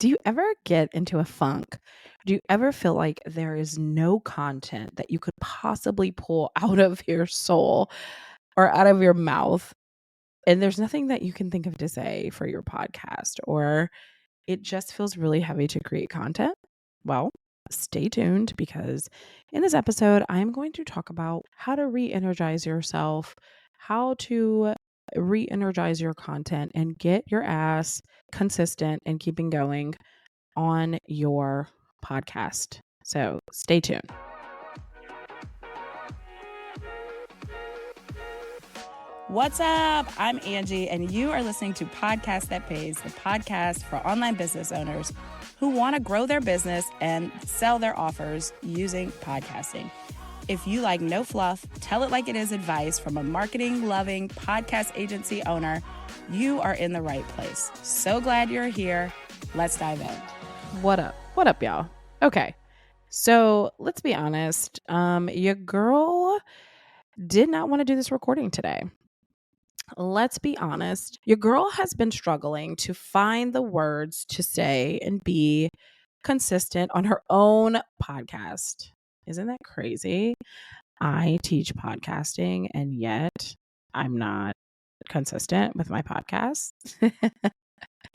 Do you ever get into a funk? Do you ever feel like there is no content that you could possibly pull out of your soul or out of your mouth? And there's nothing that you can think of to say for your podcast, or it just feels really heavy to create content? Well, stay tuned because in this episode, I'm going to talk about how to re energize yourself, how to re energize your content, and get your ass consistent and keeping going on your podcast. So stay tuned. What's up? I'm Angie, and you are listening to Podcast That Pays, the podcast for online business owners who want to grow their business and sell their offers using podcasting. If you like no fluff, tell it like it is advice from a marketing-loving podcast agency owner, you are in the right place. So glad you're here. Let's dive in. What up? What up, y'all? Okay. So let's be honest. Your girl did not want to do this recording today. Let's be honest. Your girl has been struggling to find the words to say and be consistent on her own podcast. Isn't that crazy? I teach podcasting and yet I'm not consistent with my podcast.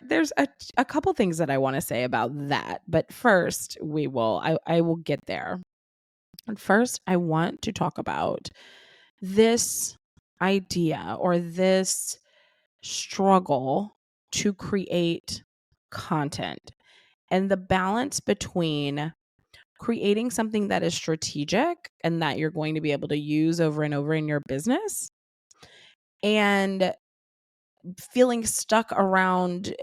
There's a couple things that I want to say about that, but first I will get there. And first, I want to talk about this idea or this struggle to create content and the balance between creating something that is strategic and that you're going to be able to use over and over in your business and feeling stuck around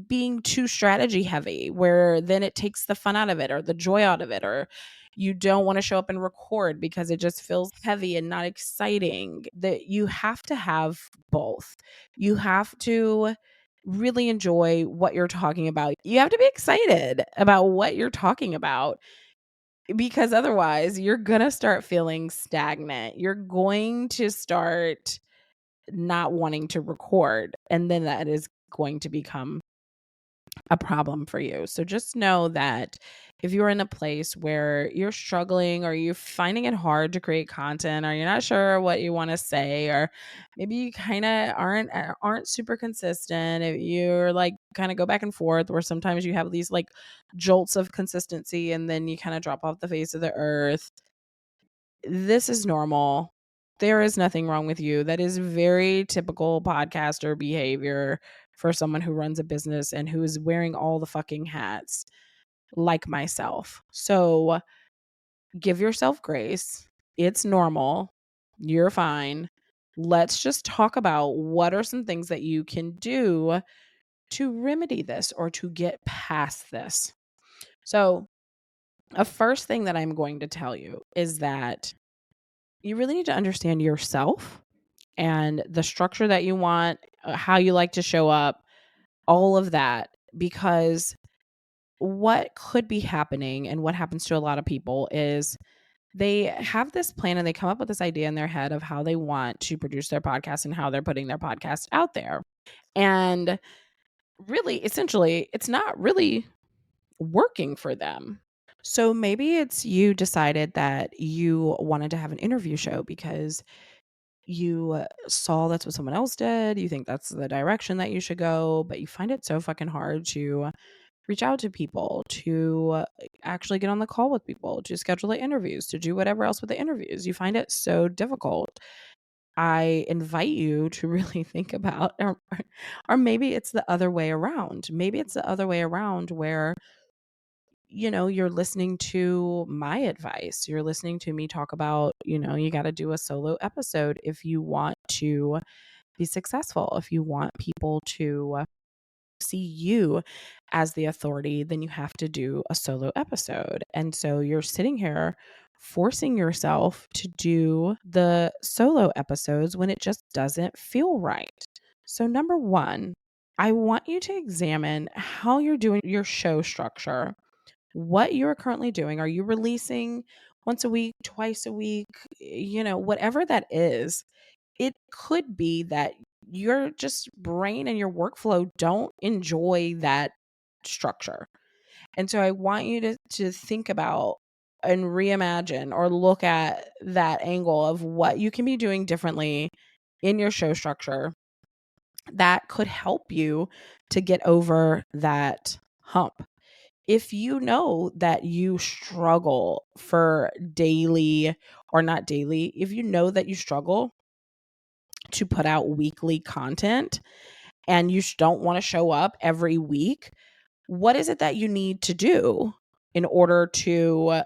being too strategy heavy, where then it takes the fun out of it or the joy out of it, or you don't want to show up and record because it just feels heavy and not exciting. That you have to have both. You have to really enjoy what you're talking about. You have to be excited about what you're talking about, because otherwise you're going to start feeling stagnant. You're going to start not wanting to record, and then that is going to become a problem for you. So just know that if you're in a place where you're struggling or you're finding it hard to create content, or you're not sure what you want to say, or maybe you kind of aren't super consistent, if you're like kind of go back and forth, where sometimes you have these like jolts of consistency and then you kind of drop off the face of the earth, this is normal. There is nothing wrong with you. That is very typical podcaster behavior for someone who runs a business and who is wearing all the fucking hats like myself. So give yourself grace. It's normal. You're fine. Let's just talk about what are some things that you can do to remedy this or to get past this. So a first thing that I'm going to tell you is that you really need to understand yourself and the structure that you want, how you like to show up, all of that, because what could be happening and what happens to a lot of people is they have this plan and they come up with this idea in their head of how they want to produce their podcast and how they're putting their podcast out there. And really, essentially, it's not really working for them. So maybe it's you decided that you wanted to have an interview show because you saw that's what someone else did. You think that's the direction that you should go, but you find it so fucking hard to reach out to people, to actually get on the call with people, to schedule the interviews, to do whatever else with the interviews. You find it so difficult. I invite you to really think about, or maybe it's the other way around. Maybe it's the other way around where you're listening to my advice. You're listening to me talk about, you got to do a solo episode if you want to be successful. If you want people to see you as the authority, then you have to do a solo episode. And so you're sitting here forcing yourself to do the solo episodes when it just doesn't feel right. So number one, I want you to examine how you're doing your show structure. What you're currently doing. Are you releasing once a week, twice a week, whatever that is? It could be that your just brain and your workflow don't enjoy that structure. And so I want you to think about and reimagine or look at that angle of what you can be doing differently in your show structure that could help you to get over that hump. If you know that you struggle for daily or not daily, if you know that you struggle to put out weekly content and you don't want to show up every week, what is it that you need to do in order to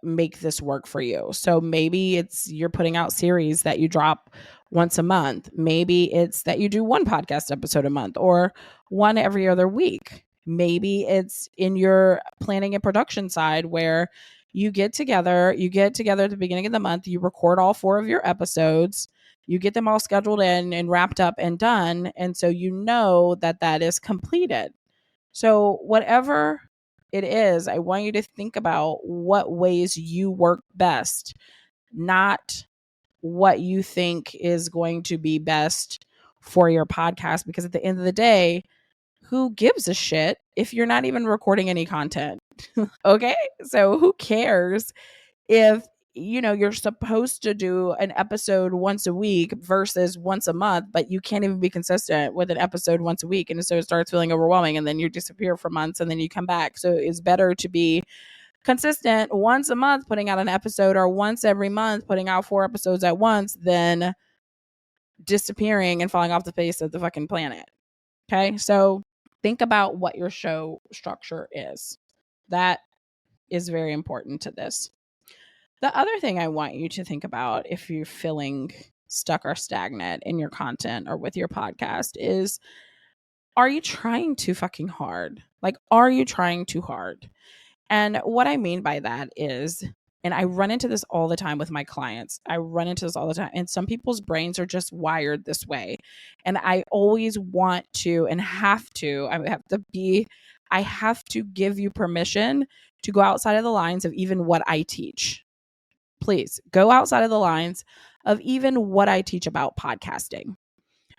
make this work for you? So maybe it's you're putting out series that you drop once a month. Maybe it's that you do one podcast episode a month or one every other week. Maybe it's in your planning and production side where you get together at the beginning of the month, you record all 4 of your episodes, you get them all scheduled in and wrapped up and done. And so you know that that is completed. So, whatever it is, I want you to think about what ways you work best, not what you think is going to be best for your podcast. Because at the end of the day, who gives a shit if you're not even recording any content? Okay. So, who cares if you're supposed to do an episode once a week versus once a month, but you can't even be consistent with an episode once a week. And so it starts feeling overwhelming and then you disappear for months and then you come back. So it's better to be consistent once a month, putting out an episode, or once every month, putting out 4 episodes at once, than disappearing and falling off the face of the fucking planet. Okay. So think about what your show structure is. That is very important to this. The other thing I want you to think about if you're feeling stuck or stagnant in your content or with your podcast is, are you trying too fucking hard? Like, are you trying too hard? And what I mean by that is, and I run into this all the time with my clients. I run into this all the time. And some people's brains are just wired this way. And I always want to and have to, I have to give you permission to go outside of the lines of even what I teach. Please go outside of the lines of even what I teach about podcasting.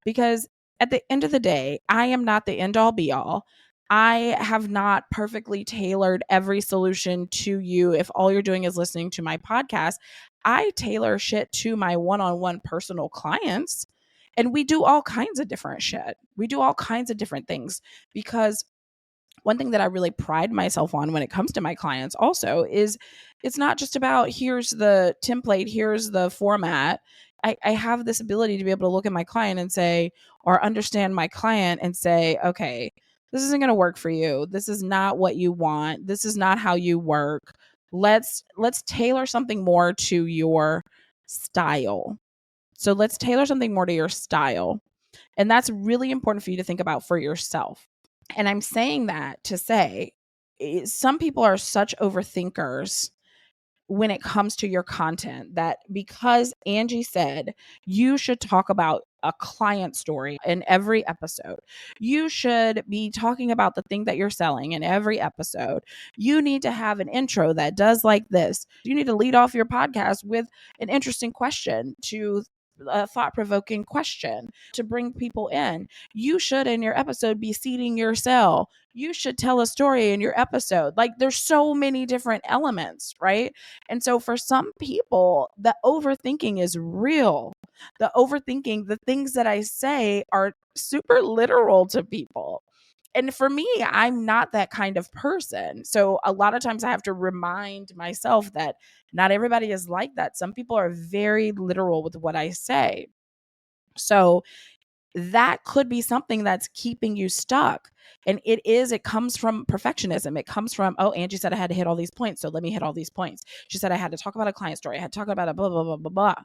Because at the end of the day, I am not the end all be all. I have not perfectly tailored every solution to you if all you're doing is listening to my podcast. I tailor shit to my one-on-one personal clients. And we do all kinds of different shit. We do all kinds of different things because one thing that I really pride myself on when it comes to my clients also is it's not just about here's the template, here's the format. I have this ability to be able to look at my client and say, or understand my client and say, okay, this isn't going to work for you. This is not what you want. This is not how you work. Let's tailor something more to your style. So let's tailor something more to your style. And that's really important for you to think about for yourself. And I'm saying that to say some people are such overthinkers when it comes to your content that because Angie said you should talk about a client story in every episode, you should be talking about the thing that you're selling in every episode, you need to have an intro that does like this, you need to lead off your podcast with an interesting question, to a thought-provoking question to bring people in. You should in your episode be seeding your sell. You should tell a story in your episode. Like there's so many different elements, right? And so for some people, the overthinking is real. The overthinking, the things that I say are super literal to people. And for me, I'm not that kind of person. So a lot of times I have to remind myself that not everybody is like that. Some people are very literal with what I say. So that could be something that's keeping you stuck. And it comes from perfectionism. It comes from, oh, Angie said I had to hit all these points. So let me hit all these points. She said I had to talk about a client story. I had to talk about a blah, blah, blah, blah, blah.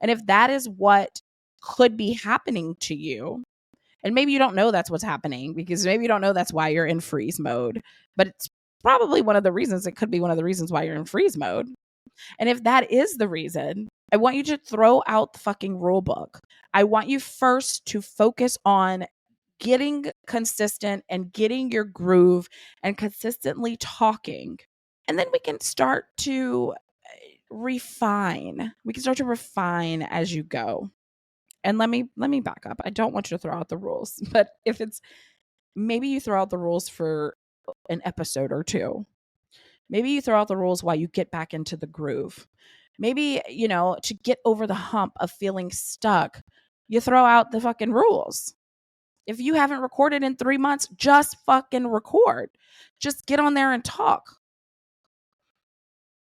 And if that is what could be happening to you, and maybe you don't know that's what's happening because maybe you don't know that's why you're in freeze mode, but it's probably one of the reasons, it could be one of the reasons why you're in freeze mode. And if that is the reason, I want you to throw out the fucking rule book. I want you first to focus on getting consistent and getting your groove and consistently talking. And then we can start to refine. We can start to refine as you go. And let me back up. I don't want you to throw out the rules, but if it's maybe you throw out the rules for an episode or two. Maybe you throw out the rules while you get back into the groove. Maybe, to get over the hump of feeling stuck, you throw out the fucking rules. If you haven't recorded in 3 months, just fucking record. Just get on there and talk.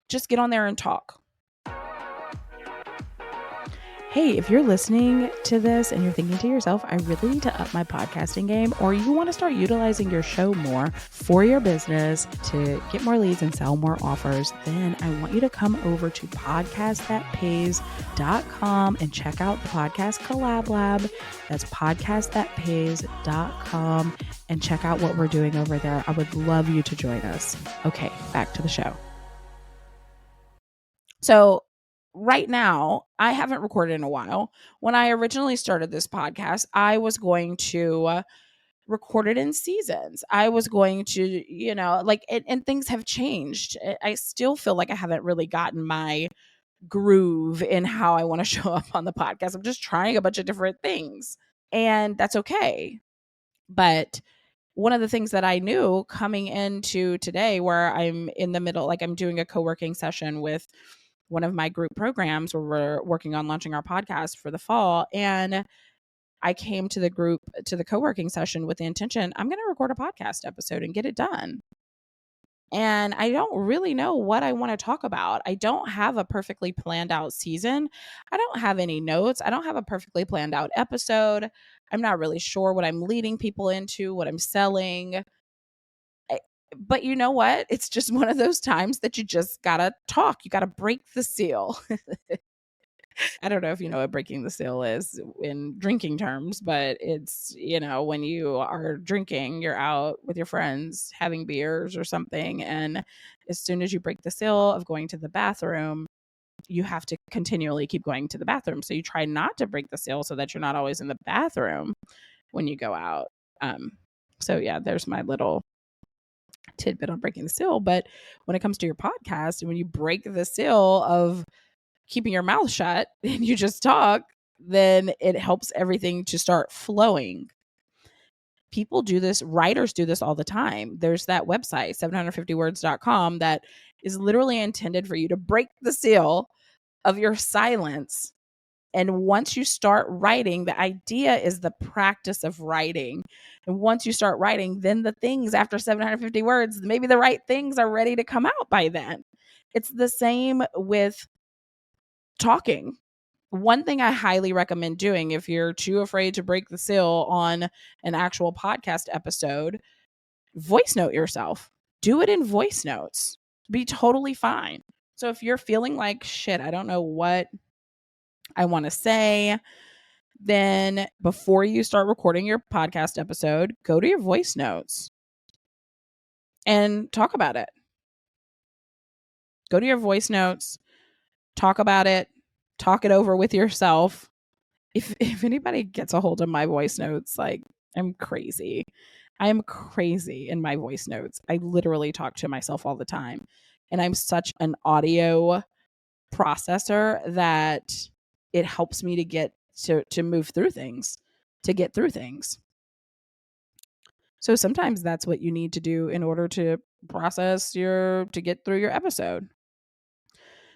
Just get on there and talk. Hey, if you're listening to this and you're thinking to yourself, I really need to up my podcasting game, or you want to start utilizing your show more for your business to get more leads and sell more offers, then I want you to come over to podcastthatpays.com and check out the Podcast Collab Lab. That's podcastthatpays.com and check out what we're doing over there. I would love you to join us. Okay, back to the show. So right now, I haven't recorded in a while. When I originally started this podcast, I was going to record it in seasons. I was going to, and things have changed. I still feel like I haven't really gotten my groove in how I want to show up on the podcast. I'm just trying a bunch of different things, and that's okay. But one of the things that I knew coming into today, where I'm in the middle, like I'm doing a co-working session with one of my group programs where we're working on launching our podcast for the fall. And I came to the co-working session with the intention, I'm going to record a podcast episode and get it done. And I don't really know what I want to talk about. I don't have a perfectly planned out season. I don't have any notes. I don't have a perfectly planned out episode. I'm not really sure what I'm leading people into, what I'm selling. But you know what? It's just one of those times that you just gotta talk. You gotta break the seal. I don't know if you know what breaking the seal is in drinking terms, but it's, when you are drinking, you're out with your friends having beers or something. And as soon as you break the seal of going to the bathroom, you have to continually keep going to the bathroom. So you try not to break the seal so that you're not always in the bathroom when you go out. So yeah, there's my little tidbit on breaking the seal. But when it comes to your podcast, and when you break the seal of keeping your mouth shut and you just talk, then it helps everything to start flowing. People do this, writers do this all the time. There's that website, 750words.com, that is literally intended for you to break the seal of your silence. And once you start writing, the idea is the practice of writing. And once you start writing, then the things after 750 words, maybe the right things are ready to come out by then. It's the same with talking. One thing I highly recommend doing if you're too afraid to break the seal on an actual podcast episode, voice note yourself. Do it in voice notes. Be totally fine. So if you're feeling like, shit, I don't know what I want to say, then before you start recording your podcast episode, go to your voice notes and talk about it. Go to your voice notes, talk about it, talk it over with yourself. If anybody gets a hold of my voice notes, like, I'm crazy. I am crazy in my voice notes. I literally talk to myself all the time. And I'm such an audio processor that it helps me to get to move through things, to get through things. So sometimes that's what you need to do in order to to get through your episode.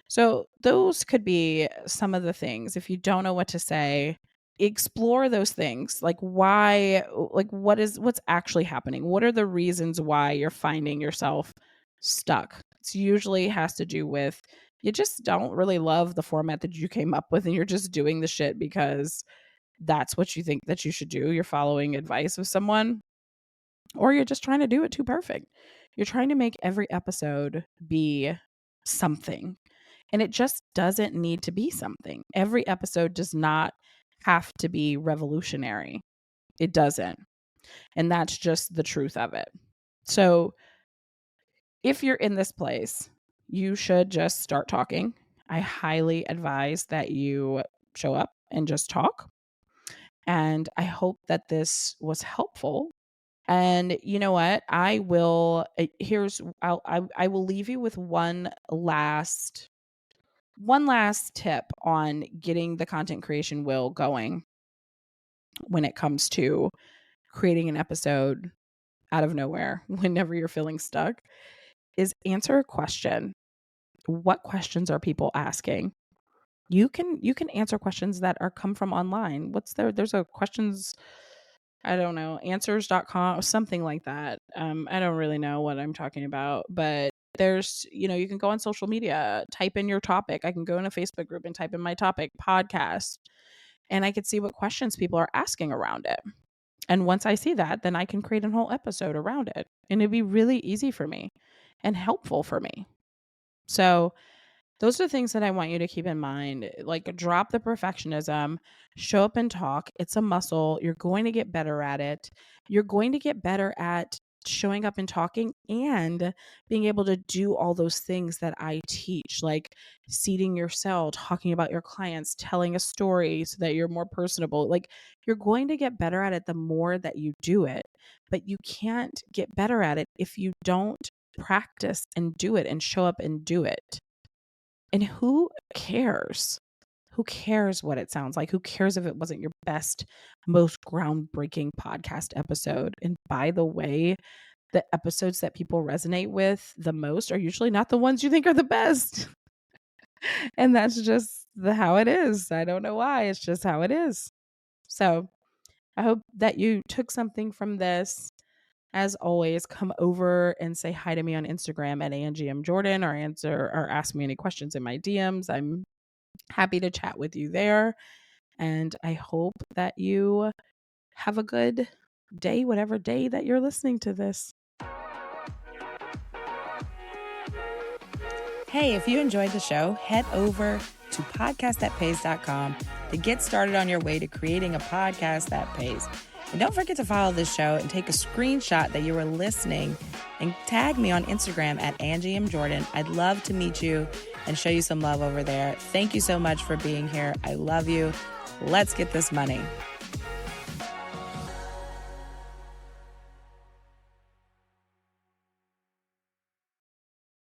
So those could be some of the things. If you don't know what to say, explore those things. Like what's actually happening? What are the reasons why you're finding yourself stuck? It usually has to do with you just don't really love the format that you came up with, and you're just doing the shit because that's what you think that you should do. You're following advice of someone, or you're just trying to do it too perfect. You're trying to make every episode be something, and it just doesn't need to be something. Every episode does not have to be revolutionary. It doesn't. And that's just the truth of it. So if you're in this place, you should just start talking. I highly advise that you show up and just talk. And I hope that this was helpful. And you know what? I will leave you with one last tip on getting the content creation wheel going when it comes to creating an episode out of nowhere whenever you're feeling stuck is answer a question. What questions are people asking? You can answer questions that are come from online. There's a questions, I don't know, answers.com, something like that. I don't really know what I'm talking about, but you can go on social media, type in your topic. I can go in a Facebook group and type in my topic, podcast, and I could see what questions people are asking around it. And once I see that, then I can create a whole episode around it. And it'd be really easy for me and helpful for me. So those are things that I want you to keep in mind. Like, drop the perfectionism, show up and talk. It's a muscle. You're going to get better at it. You're going to get better at showing up and talking and being able to do all those things that I teach, like seating your cell, talking about your clients, telling a story so that you're more personable. Like, you're going to get better at it the more that you do it, but you can't get better at it if you don't practice and do it and show up and do it. And who cares? Who cares what it sounds like? Who cares if it wasn't your best, most groundbreaking podcast episode? And by the way, the episodes that people resonate with the most are usually not the ones you think are the best. And that's just how it is. I don't know why. It's just how it is. So I hope that you took something from this. As always, come over and say hi to me on Instagram at Angie M. Jordan, or ask me any questions in my DMs. I'm happy to chat with you there. And I hope that you have a good day, whatever day that you're listening to this. Hey, if you enjoyed the show, head over to podcastthatpays.com to get started on your way to creating a podcast that pays. And don't forget to follow this show and take a screenshot that you were listening and tag me on Instagram at Angie M. Jordan. I'd love to meet you and show you some love over there. Thank you so much for being here. I love you. Let's get this money.